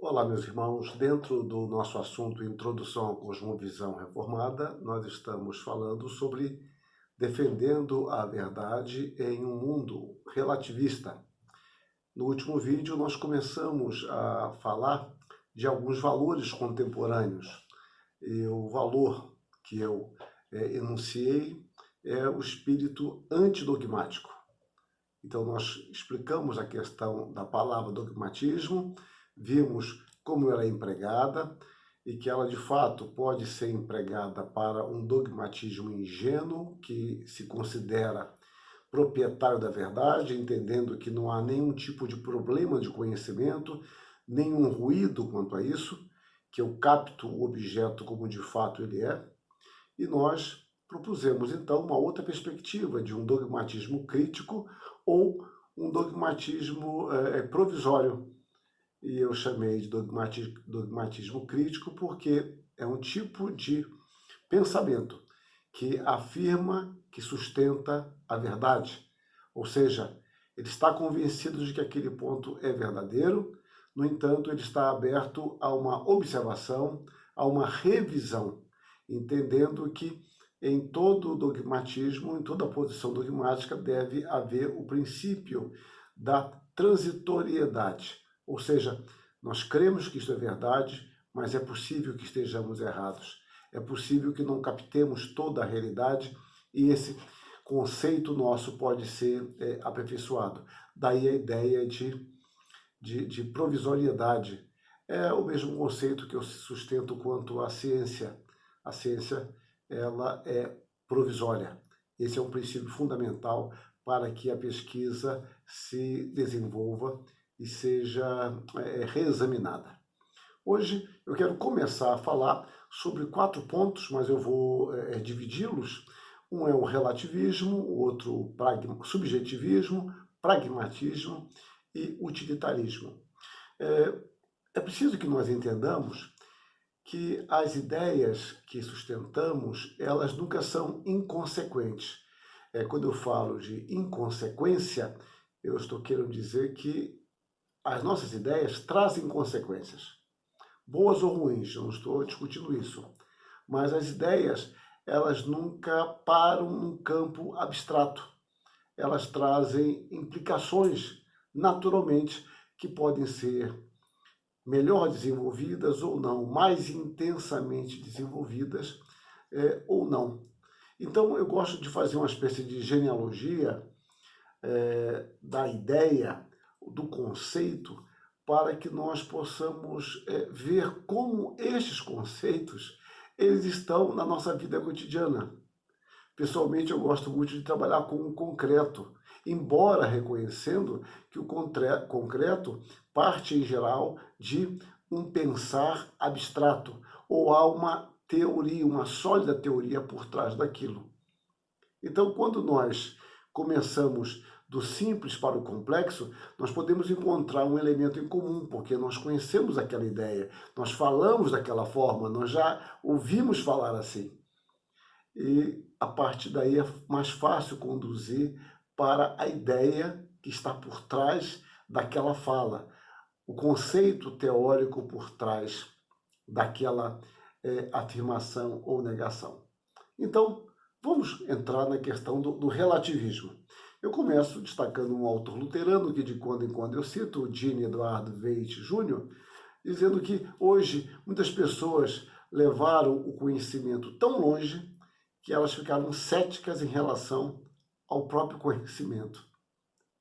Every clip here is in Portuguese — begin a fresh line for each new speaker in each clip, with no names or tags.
Olá, meus irmãos. Dentro do nosso assunto Introdução à Cosmovisão Reformada, nós estamos falando sobre defendendo a verdade em um mundo relativista. No último vídeo, nós começamos a falar de alguns valores contemporâneos. E o valor que eu enunciei é o espírito antidogmático. Então, nós explicamos a questão da palavra dogmatismo, vimos como ela é empregada e que ela, de fato, pode ser empregada para um dogmatismo ingênuo, que se considera proprietário da verdade, entendendo que não há nenhum tipo de problema de conhecimento, nenhum ruído quanto a isso, que eu capto o objeto como de fato ele é, e nós propusemos, então, uma outra perspectiva de um dogmatismo crítico ou um dogmatismo provisório. E eu chamei de dogmatismo crítico porque é um tipo de pensamento que afirma, que sustenta a verdade. Ou seja, ele está convencido de que aquele ponto é verdadeiro, no entanto, ele está aberto a uma observação, a uma revisão, entendendo que em todo dogmatismo, em toda posição dogmática, deve haver o princípio da transitoriedade. Ou seja, nós cremos que isto é verdade, mas é possível que estejamos errados. É possível que não captemos toda a realidade e esse conceito nosso pode ser aperfeiçoado. Daí a ideia de provisoriedade. É o mesmo conceito que eu sustento quanto à ciência. A ciência, ela é provisória. Esse é um princípio fundamental para que a pesquisa se desenvolva e seja reexaminada. Hoje eu quero começar a falar sobre 4 pontos, mas eu vou dividi-los. Um é o relativismo, o outro subjetivismo, pragmatismo e utilitarismo. É preciso que nós entendamos que as ideias que sustentamos, elas nunca são inconsequentes. Quando eu falo de inconsequência, eu estou querendo dizer que as nossas ideias trazem consequências, boas ou ruins, eu não estou discutindo isso. Mas as ideias, elas nunca param num campo abstrato. Elas trazem implicações, naturalmente, que podem ser melhor desenvolvidas ou não, mais intensamente desenvolvidas ou não. Então, eu gosto de fazer uma espécie de genealogia da ideia, do conceito, para que nós possamos ver como estes conceitos eles estão na nossa vida cotidiana. Pessoalmente, eu gosto muito de trabalhar com o concreto, embora reconhecendo que o concreto parte, em geral, de um pensar abstrato, ou há uma teoria, uma sólida teoria por trás daquilo. Então, quando nós começamos do simples para o complexo, nós podemos encontrar um elemento em comum, porque nós conhecemos aquela ideia, nós falamos daquela forma, nós já ouvimos falar assim. E a partir daí é mais fácil conduzir para a ideia que está por trás daquela fala, o conceito teórico por trás daquela afirmação ou negação. Então, vamos entrar na questão do relativismo. Eu começo destacando um autor luterano que de quando em quando eu cito, o Gene Eduardo Veit Jr., dizendo que hoje muitas pessoas levaram o conhecimento tão longe que elas ficaram céticas em relação ao próprio conhecimento.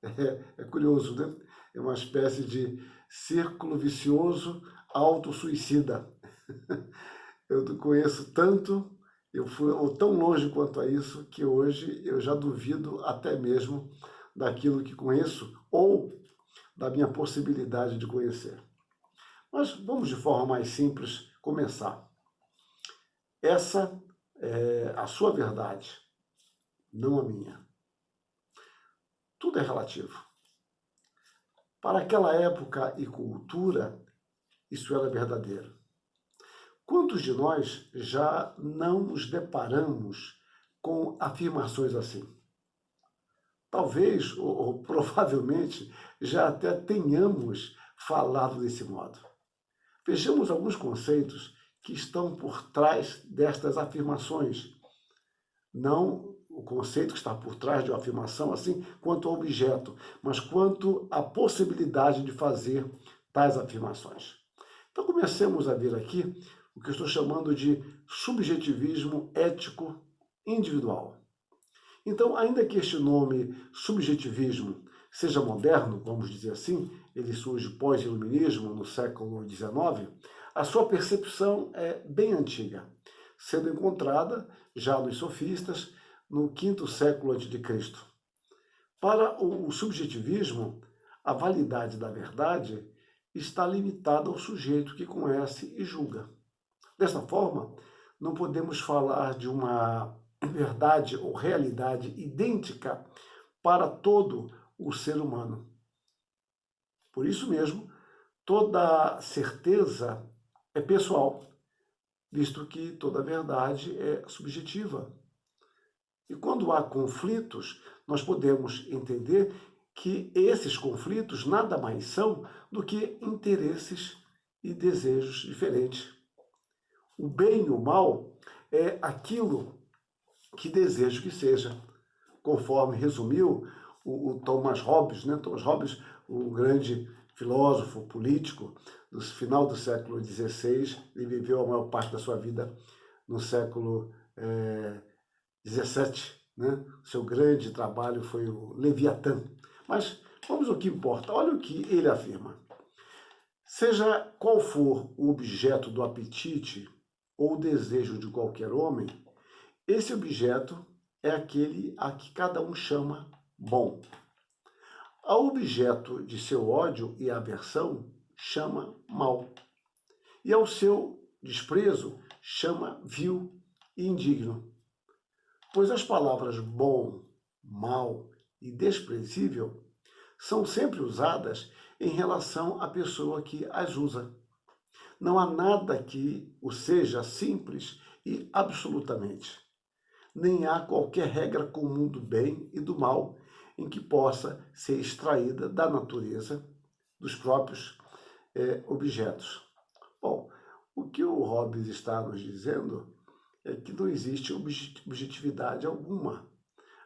É curioso, né? É uma espécie de círculo vicioso autossuicida. Eu conheço tanto, eu fui tão longe quanto a isso, que hoje eu já duvido até mesmo daquilo que conheço ou da minha possibilidade de conhecer. Mas vamos de forma mais simples começar. Essa é a sua verdade, não a minha. Tudo é relativo. Para aquela época e cultura, isso era verdadeiro. Quantos de nós já não nos deparamos com afirmações assim? Talvez, ou provavelmente, já até tenhamos falado desse modo. Vejamos alguns conceitos que estão por trás destas afirmações. Não o conceito que está por trás de uma afirmação, assim, quanto ao objeto, mas quanto à possibilidade de fazer tais afirmações. Então, comecemos a ver aqui o que eu estou chamando de subjetivismo ético individual. Então, ainda que este nome subjetivismo seja moderno, vamos dizer assim, ele surge pós-iluminismo no século XIX, a sua percepção é bem antiga, sendo encontrada já nos sofistas no quinto século a.C. Para o subjetivismo, a validade da verdade está limitada ao sujeito que conhece e julga. Desta forma, não podemos falar de uma verdade ou realidade idêntica para todo o ser humano. Por isso mesmo, toda certeza é pessoal, visto que toda verdade é subjetiva. E quando há conflitos, nós podemos entender que esses conflitos nada mais são do que interesses e desejos diferentes. O bem e o mal é aquilo que desejo que seja, conforme resumiu o Thomas Hobbes, né? Thomas Hobbes, o grande filósofo político do final do século XVI, ele viveu a maior parte da sua vida no século XVII, né? Seu grande trabalho foi o Leviatã. Mas vamos ao que importa. Olha o que ele afirma. Seja qual for o objeto do apetite ou desejo de qualquer homem, esse objeto é aquele a que cada um chama bom. Ao objeto de seu ódio e aversão chama mal. E ao seu desprezo chama vil e indigno. Pois as palavras bom, mal e desprezível são sempre usadas em relação à pessoa que as usa. Não há nada que o seja simples e absolutamente. Nem há qualquer regra comum do bem e do mal em que possa ser extraída da natureza dos próprios objetos. Bom, o que o Hobbes está nos dizendo é que não existe objetividade alguma.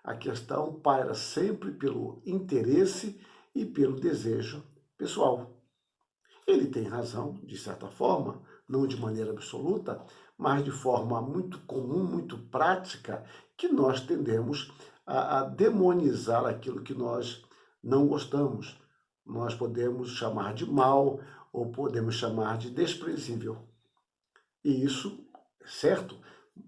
A questão paira sempre pelo interesse e pelo desejo pessoal. Ele tem razão, de certa forma, não de maneira absoluta, mas de forma muito comum, muito prática, que nós tendemos a demonizar aquilo que nós não gostamos. Nós podemos chamar de mal ou podemos chamar de desprezível. E isso, certo,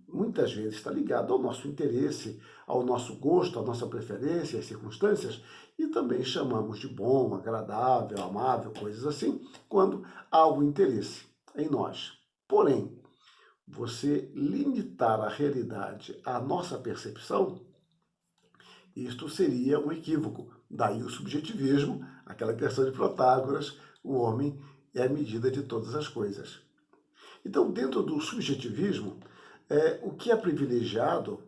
muitas vezes está ligado ao nosso interesse, ao nosso gosto, à nossa preferência, às circunstâncias, e também chamamos de bom, agradável, amável, coisas assim, quando há algum interesse em nós. Porém, você limitar a realidade à nossa percepção, isto seria um equívoco. Daí o subjetivismo, aquela questão de Protágoras, o homem é a medida de todas as coisas. Então, dentro do subjetivismo, o que é privilegiado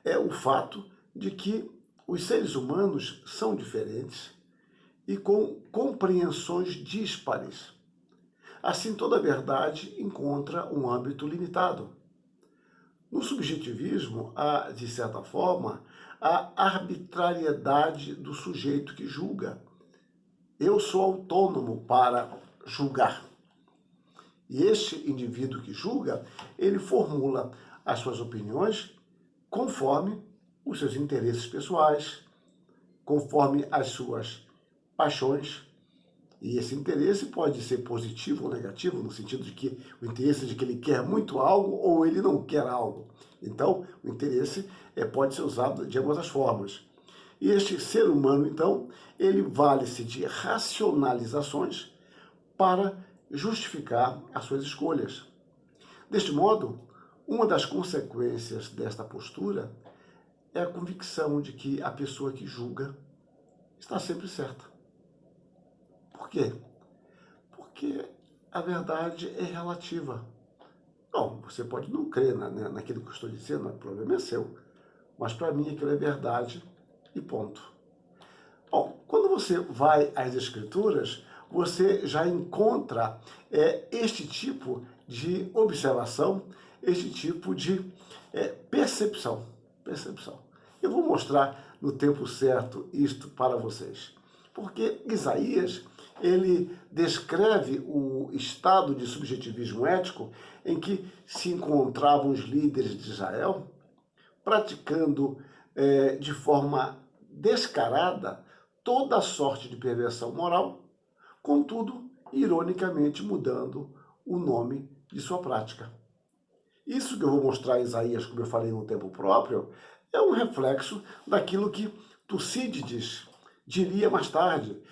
é o fato de que os seres humanos são diferentes e com compreensões díspares. Assim, toda verdade encontra um âmbito limitado. No subjetivismo, há, de certa forma, a arbitrariedade do sujeito que julga. Eu sou autônomo para julgar. E este indivíduo que julga, ele formula as suas opiniões conforme os seus interesses pessoais, conforme as suas paixões. E esse interesse pode ser positivo ou negativo, no sentido de que o interesse de que ele quer muito algo ou ele não quer algo. Então, o interesse pode ser usado de ambas as formas. E este ser humano, então, ele vale-se de racionalizações para justificar as suas escolhas. Deste modo, uma das consequências desta postura é a convicção de que a pessoa que julga está sempre certa. Por quê? Porque a verdade é relativa. Bom, você pode não crer naquilo que eu estou dizendo, o problema é seu. Mas para mim aquilo é verdade e ponto. Bom, quando você vai às Escrituras, você já encontra este tipo de observação, este tipo de percepção. Eu vou mostrar no tempo certo isto para vocês. Porque Isaías, ele descreve o estado de subjetivismo ético em que se encontravam os líderes de Israel praticando de forma descarada toda sorte de perversão moral, contudo, ironicamente mudando o nome de sua prática. Isso que eu vou mostrar em Isaías, como eu falei no tempo próprio, é um reflexo daquilo que Tucídides diria mais tarde.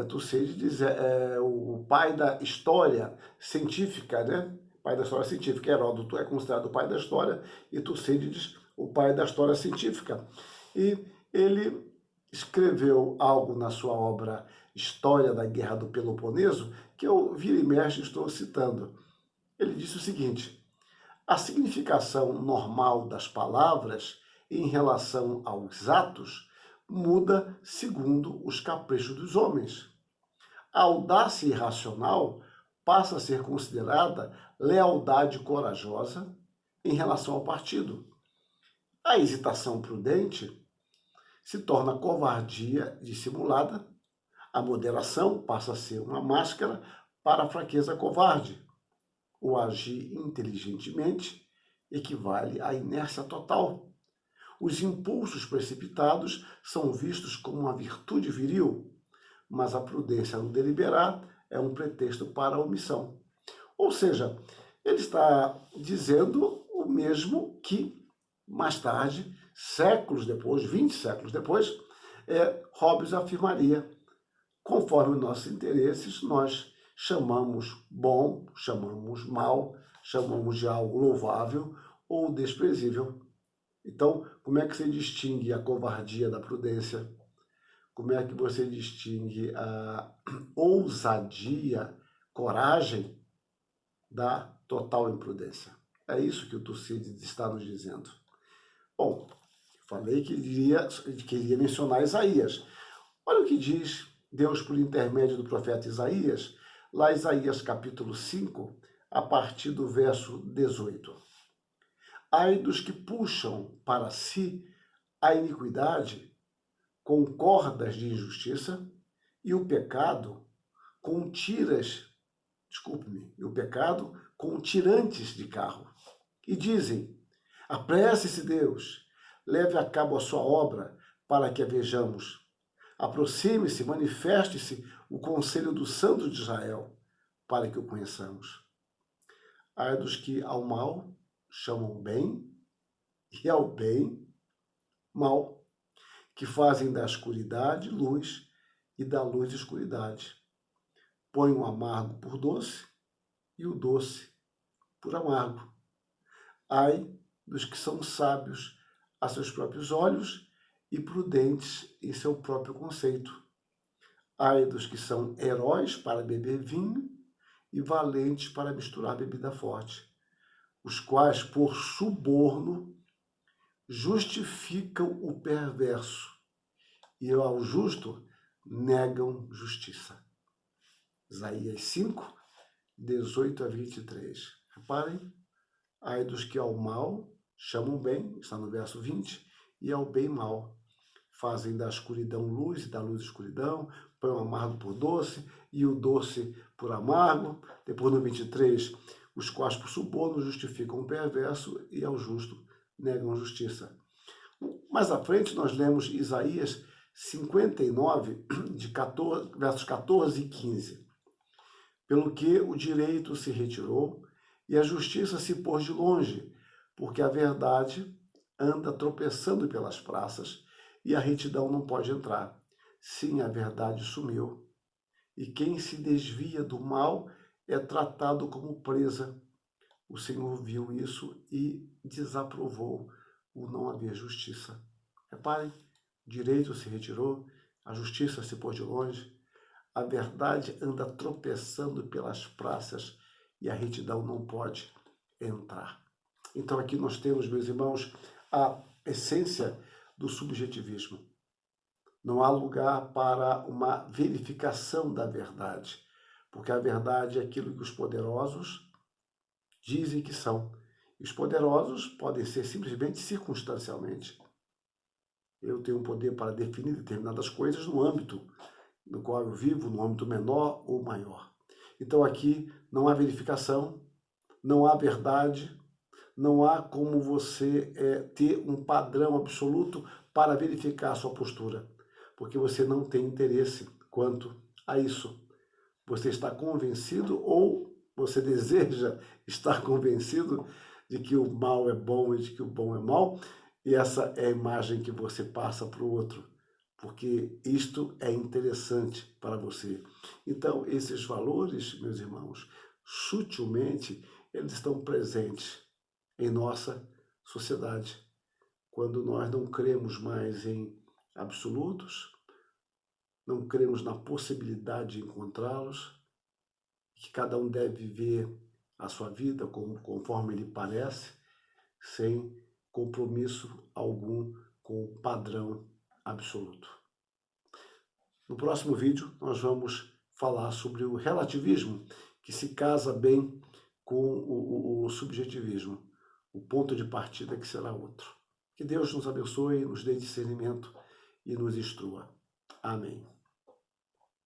Tucídides é o pai da história científica, né? Pai da história científica. Heródoto é considerado o pai da história e Tucídides o pai da história científica. E ele escreveu algo na sua obra História da Guerra do Peloponeso, que eu vira e mexe estou citando. Ele disse o seguinte: a significação normal das palavras em relação aos atos muda segundo os caprichos dos homens. A audácia irracional passa a ser considerada lealdade corajosa em relação ao partido. A hesitação prudente se torna covardia dissimulada. A moderação passa a ser uma máscara para a fraqueza covarde. O agir inteligentemente equivale à inércia total. Os impulsos precipitados são vistos como uma virtude viril, mas a prudência no deliberar é um pretexto para a omissão. Ou seja, ele está dizendo o mesmo que, mais tarde, séculos depois, 20 séculos depois, Hobbes afirmaria: conforme os nossos interesses, nós chamamos bom, chamamos mal, chamamos de algo louvável ou desprezível. Então, como é que você distingue a covardia da prudência? Como é que você distingue a ousadia, coragem da total imprudência? É isso que o Tucídides está nos dizendo. Bom, falei que queria mencionar Isaías. Olha o que diz Deus por intermédio do profeta Isaías, lá Isaías capítulo 5, a partir do verso 18. Ai dos que puxam para si a iniquidade com cordas de injustiça e o pecado com tirantes de carro. E dizem: apresse-se Deus, leve a cabo a sua obra para que a vejamos. Aproxime-se, manifeste-se o conselho do Santo de Israel, para que o conheçamos. Ai dos que ao mal chamam bem, e ao bem mal, que fazem da escuridade luz e da luz escuridade. Põem o amargo por doce e o doce por amargo. Ai dos que são sábios a seus próprios olhos e prudentes em seu próprio conceito. Ai dos que são heróis para beber vinho e valentes para misturar bebida forte, os quais, por suborno, justificam o perverso e ao justo negam justiça. Isaías 5, 18 a 23. Reparem, ai dos que ao mal chamam bem, está no verso 20, e ao bem mal. Fazem da escuridão luz e da luz escuridão, põem o amargo por doce e o doce por amargo. Depois no 23, os quais por suborno justificam o perverso e ao justo negam a justiça. Mais à frente nós lemos Isaías 59, versos 14 e 15. Pelo que o direito se retirou e a justiça se pôs de longe, porque a verdade anda tropeçando pelas praças e a retidão não pode entrar. Sim, a verdade sumiu. E quem se desvia do mal é tratado como presa. O Senhor viu isso e desaprovou o não haver justiça. Reparem, o direito se retirou, a justiça se pôs de longe, a verdade anda tropeçando pelas praças e a retidão não pode entrar. Então aqui nós temos, meus irmãos, a essência do subjetivismo. Não há lugar para uma verificação da verdade. porque a verdade é aquilo que os poderosos dizem que são. E os poderosos podem ser simplesmente circunstancialmente. Eu tenho um poder para definir determinadas coisas no âmbito no qual eu vivo, no âmbito menor ou maior. Então aqui não há verificação, não há verdade, não há como você ter um padrão absoluto para verificar a sua postura, porque você não tem interesse quanto a isso. Você está convencido ou você deseja estar convencido de que o mal é bom e de que o bom é mal, e essa é a imagem que você passa para o outro, porque isto é interessante para você. Então, esses valores, meus irmãos, sutilmente, eles estão presentes em nossa sociedade. Quando nós não cremos mais em absolutos, não cremos na possibilidade de encontrá-los, que cada um deve viver a sua vida conforme lhe parece, sem compromisso algum com o padrão absoluto. No próximo vídeo, nós vamos falar sobre o relativismo, que se casa bem com o subjetivismo, o ponto de partida que será outro. Que Deus nos abençoe, nos dê discernimento e nos instrua. Amém.